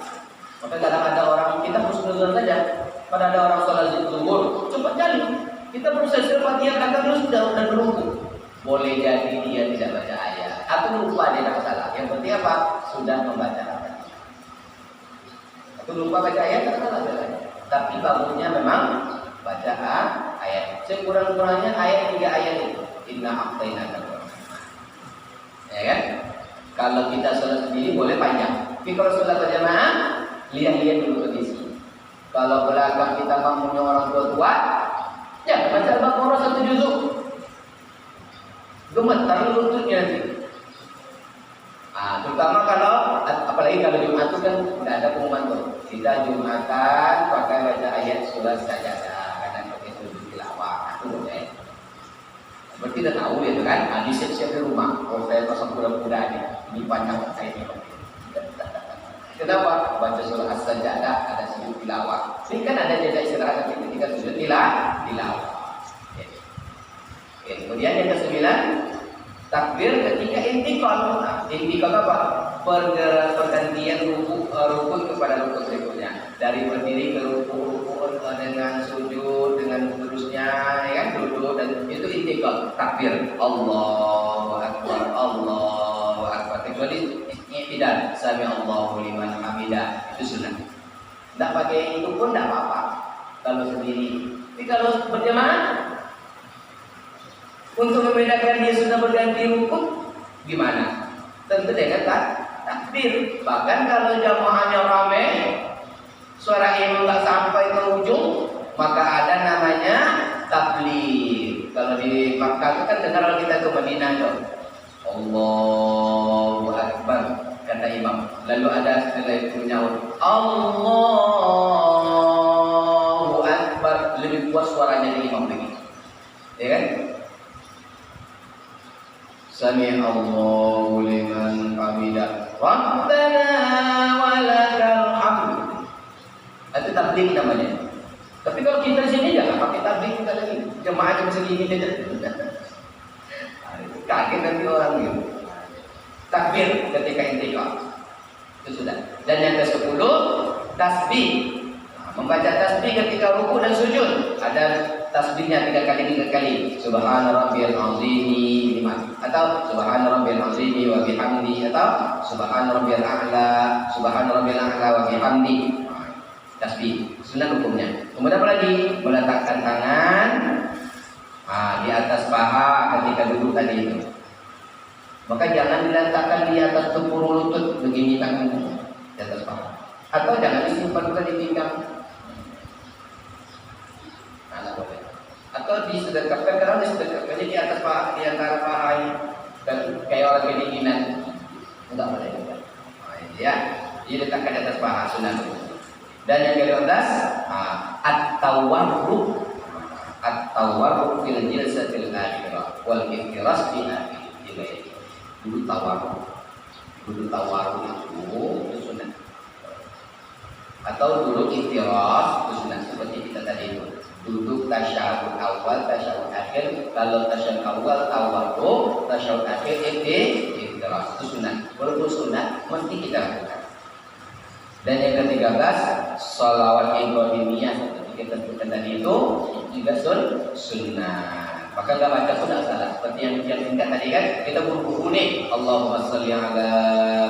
S1: Maka kadang ada orang kita husnuzon saja. Pada ada orang salat zuhur, cepat jali. Kita proses Fatihah kata terus sudah berruku. Boleh jadi dia tidak baca ayat atau lupa, dia tidak salah. Yang penting apa? Sudah membaca ayat. Atau lupa baca ayat tidak salah. Tapi bagusnya memang baca ayat. Sekurang-kurangnya ayat 3 ayat itu. Inna a'tainaka. Ya kan? Kalau kita sholat sendiri boleh panjang. Tapi kalau sholat berjamaah, lihat dulu kondisi. Kalau belakang kita makmumnya orang tua, ya baca Al-Baqarah 1 juzuk. Gemetar lututnya nanti. Terutama kalau, apalagi kalau Jumat itu kan tidak ada pengumuman tuh. Kita Jumatan pakai baca ayat surat sajadah, kadang pakai sujud tilawah, itu boleh. Berarti dah tahu ya kan? Disiap-siap di rumah. Kalau saya pasang kuda-kuda ini panjang saya ini. Kenapa? Baca surat as-sajadah, ada sujud tilawah. Ini kan ada jeda istirahat ketika sujud tilawah. Kemudian yang ke-9, takbir ketika intikal. Intikal apa? Pergantian rukun kepada rukun berikutnya. Dari berdiri ke rukun dengan sujud dengan terusnya, ya kan? Duduk dan itu intikal. Takbir. Allahu akbar. Allahu akbar. Kecuali tidak. Sami Allahu liman hamidah. Itu sunnah. Tidak pakai itu pun tidak apa-apa. Kalau sendiri. Tapi kalau berjamaah, untuk membedakan dia sudah berganti rukun, gimana? Tentu dengan takbir. Bahkan kalau jamaahnya ramai, suara imam nggak sampai ke ujung, maka ada namanya tabligh. Kalau di Makkah itu kan dengar kita ke Madinah tuh, Allahu Akbar kata imam. Lalu ada setelah itu nyaut Allahu Akbar, lebih kuat suaranya dari imam lagi, ya kan? Sami Allahu liman hamidah. Rabbana walakal hamd. Itu tabligh namanya. Tapi kalau kita di sini jangan pakai tabligh kita lagi. Jemaah cuma segini saja. Kaget nanti orang itu. Takbir ketika intikal. Itu sudah. Dan yang ke-10 tasbih. Membaca tasbih ketika ruku dan sujud. Ada tasbihnya 3 kali. Subhana rabbiyal azim 5. Atau Subhana rabbiyal azim wa bihamdi. Atau Subhana rabbiyal a'la. Subhana rabbiyal a'la wa bihamdi. Tasbih. Sunnah hukumnya. Kemudian apa lagi? Meletakkan tangan di atas paha ketika duduk tadi itu. Maka jangan diletakkan di atas tempurung lutut begini tangannya di atas paha. Atau jangan disimpan di pinggang. Atau disedekapkan, karena disedekapkannya di atas paha, di antara paha ini, kayak orang kedinginan. Enggak boleh. Ya, diletakkan di atas paha sunnah. Dan yang ke-12, at-tawarruk. At-tawarruk fil jilsatil akhirah wal iftiras fi akhirah. Dulu tawarruk. Dulu tawarruk itu sunnah. Atau dulu iftiras itu sunnah, seperti kita tadi itu. Duduk tasyahud awal, tasyahud akhir. Kalau tasyahud awal tawarruk, tasyahud akhir iftiras. Itu sunnah. Walaupun sunnah mesti kita lakukan. Dan yang ke-13, sholawat Ibrahimiyah seperti kita sebutkan tadi itu juga sunnah. Maka nggak baca pun nggak salah. Seperti yang singkat tadi kan, kita buru-buru nih, Allahumma sholli ala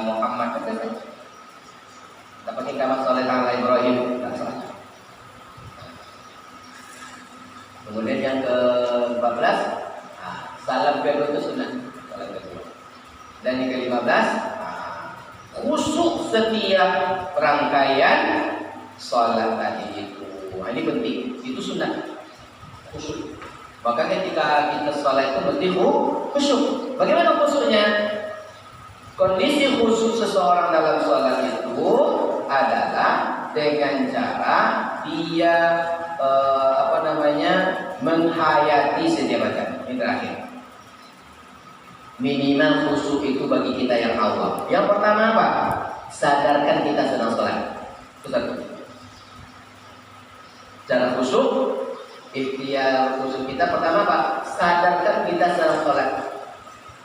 S1: Muhammad. Kita pakai kalimat sholli ala Ibrahim, nggak salah. Kemudian yang ke-14, salam kedua itu sunnah. Salam kedua. Dan yang ke-15, khusyuk setiap rangkaian sholat tadi itu. Ini penting, itu sunnah. Khusyuk. Maka ketika kita sholat itu mesti khusyuk. Bagaimana khusyuknya? Kondisi khusyuk seseorang dalam sholat itu adalah dengan cara dia menghayati setiap bacaan. Ini terakhir. Minimal khusyuk itu bagi kita yang awam. Yang pertama apa? Sadarkan kita sedang sholat. Itu satu. Cara khusyuk, ikhtiar khusyuk kita pertama apa? Sadarkan kita sedang sholat.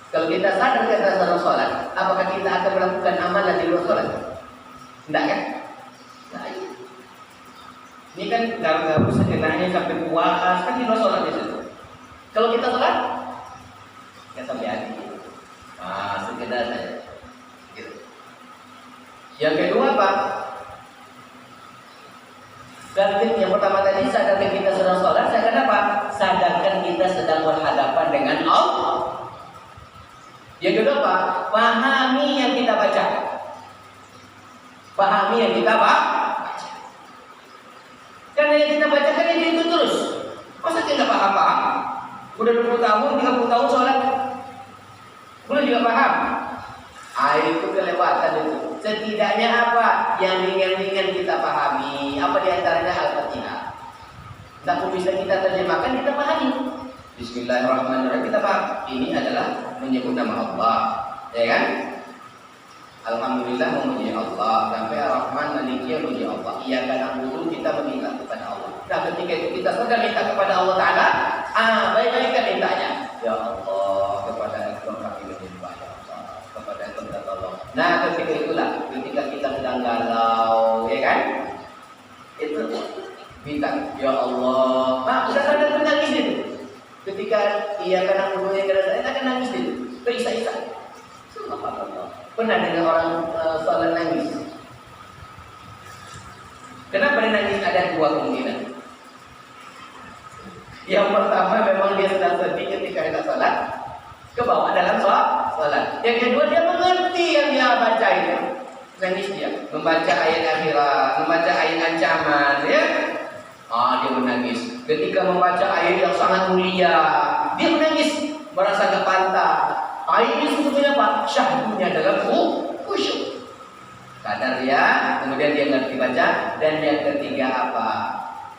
S1: Kalau kita sadar kita sedang sholat, apakah kita akan melakukan amalan di luar sholat? Tidak kan? Nah, ini kan gak usah kenanya sampai puas, kan di luar sholat di situ. Kalau kita sholat, ya sampai hati. Sekedar saja. Gitu. Yang kedua apa? Dan yang pertama tadi sadarkan kita sedang sholat. Sadarkan apa? Sadarkan kita sedang berhadapan dengan Allah. Yang kedua apa? Pahami yang kita baca. Pahami yang kita baca. Karena yang kita baca kan itu terus. Masa kita paham-paham? Udah 20 tahun, 30 tahun sholat, belum juga paham. Itu kelewatan itu. Setidaknya apa yang ringan-ringan kita pahami? Apa diantaranya Al-Fatihah? Tidak pun bisa kita terjemahkan, kita pahami. Bismillahirrahmanirrahim, kita paham. Ini adalah menyebut nama Allah, ya kan? Alhamdulillah memuji Allah. Sampai Ar-Rahman Maliki memuji Allah. Iya kan dulu kita meminta kepada Allah. Nah ketika itu kita sedang minta kepada Allah Ta'ala, baik-baik kita mintanya. Ya Allah, kepada Engkau kami menyembah, ya Allah, kepada Engkau kita tolong. Nah ketika itulah, ketika kita sedang galau, ya kan? Itu minta, ya Allah. Sudah sadar menangis itu. Ketika ia kena hubungnya kerasa, kita akan nangis itu. Terisa-isa. Subhanallah. Pernah dengar orang sholat nangis? Kenapa dia nangis? Ada dua kemungkinan. Yang pertama memang dia sedang sedih ketika hendak sholat, ke bawah dalam sholat. Yang kedua dia mengerti yang dia baca itu. Nangis dia, membaca ayat akhirat, membaca ayat ancaman, ya. Dia menangis. Ketika membaca ayat yang sangat mulia, dia menangis, merasa gak pantas. Ini sebetulnya apa? Syahdunya adalah khusyuk. Sadar dia, kemudian dia ngerti baca. Dan yang ketiga apa?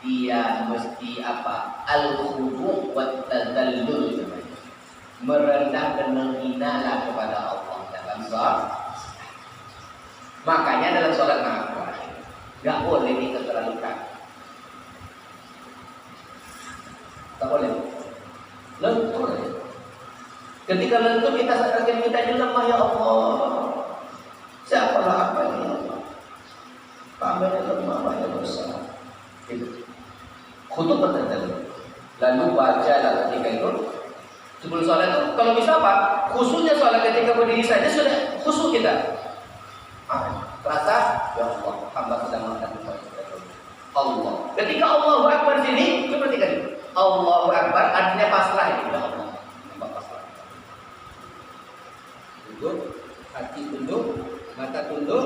S1: Dia mesti apa? Al-khudu' wa tadallul. Merendah dan menghinalah kepada Allah dalam sholat. Makanya dalam sholat maghrib gak boleh kita terlalu kaku. Tak boleh. Lentur. Ketika lentur kita sadarkan kita ini lemah, ya Allah. Siapalah apa ini, ya Allah. Kami lemah, banyak dosa. khutuk tertentu. Lalu bacalah ketika itu sebelum sholat itu, kalau bisa apa? Khusyuknya sholat ketika berdiri saja sudah khusyuk kita. Terasa, ya Allah, hamba sedang mengangkat Allah. Ketika Allahu Akbar sini, coba perhatikan. Allahu Akbar artinya pasrah itu, ya Allah. Hamba pasrah. Tunduk, hati tunduk, mata tunduk,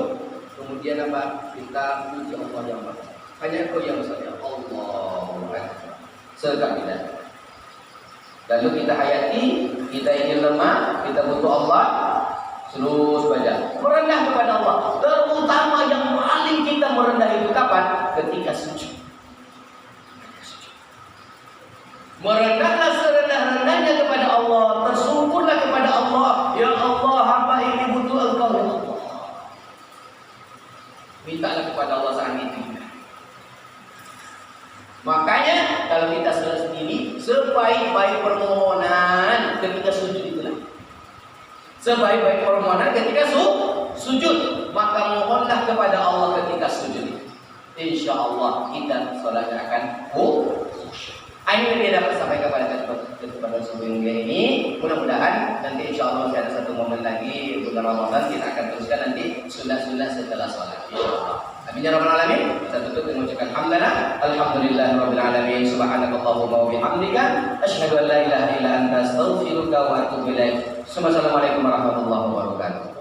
S1: kemudian apa? Kita puji Allah yang Maha. Hanya Kau yang Maha. Allahu Akbar. Sekali. Lalu kita hayati, kita ingin lemah, kita butuh Allah, terus baca. Merendah kepada Allah. Terutama yang paling kita merendah itu kapan? Ketika sujud. Merendahlah serendah-rendahnya kepada Allah. Tersungkurlah kepada Allah. Ya Allah, hamba ini butuh Engkau, ya Allah. Mintalah kepada Allah saat itu. Makanya kalau kita sudah sendiri, sebaik-baik permohonan ketika sujud itulah. Sebaik-baik permohonan ketika sujud, maka mohonlah kepada Allah ketika sujud. Insya Allah kita sholatnya akan khusyuk. Ini yang dia dapat sampaikan kepada sebelum dia ini. Mudah-mudahan nanti insya Allah masih ada satu momen lagi bulan Ramadan, kita akan teruskan nanti sunnah-sunnah setelah sholat. Insya Allah. Amin ya rabbal alamin. Kita tutup dengan mengucapkan hamdalah. Alhamdulillahirabbil alamin. Subhanakallahumma wa bihamdika asyhadu an la ilaha illa anta astaghfiruka wa atubu ilaik. Assalamualaikum warahmatullahi wabarakatuh.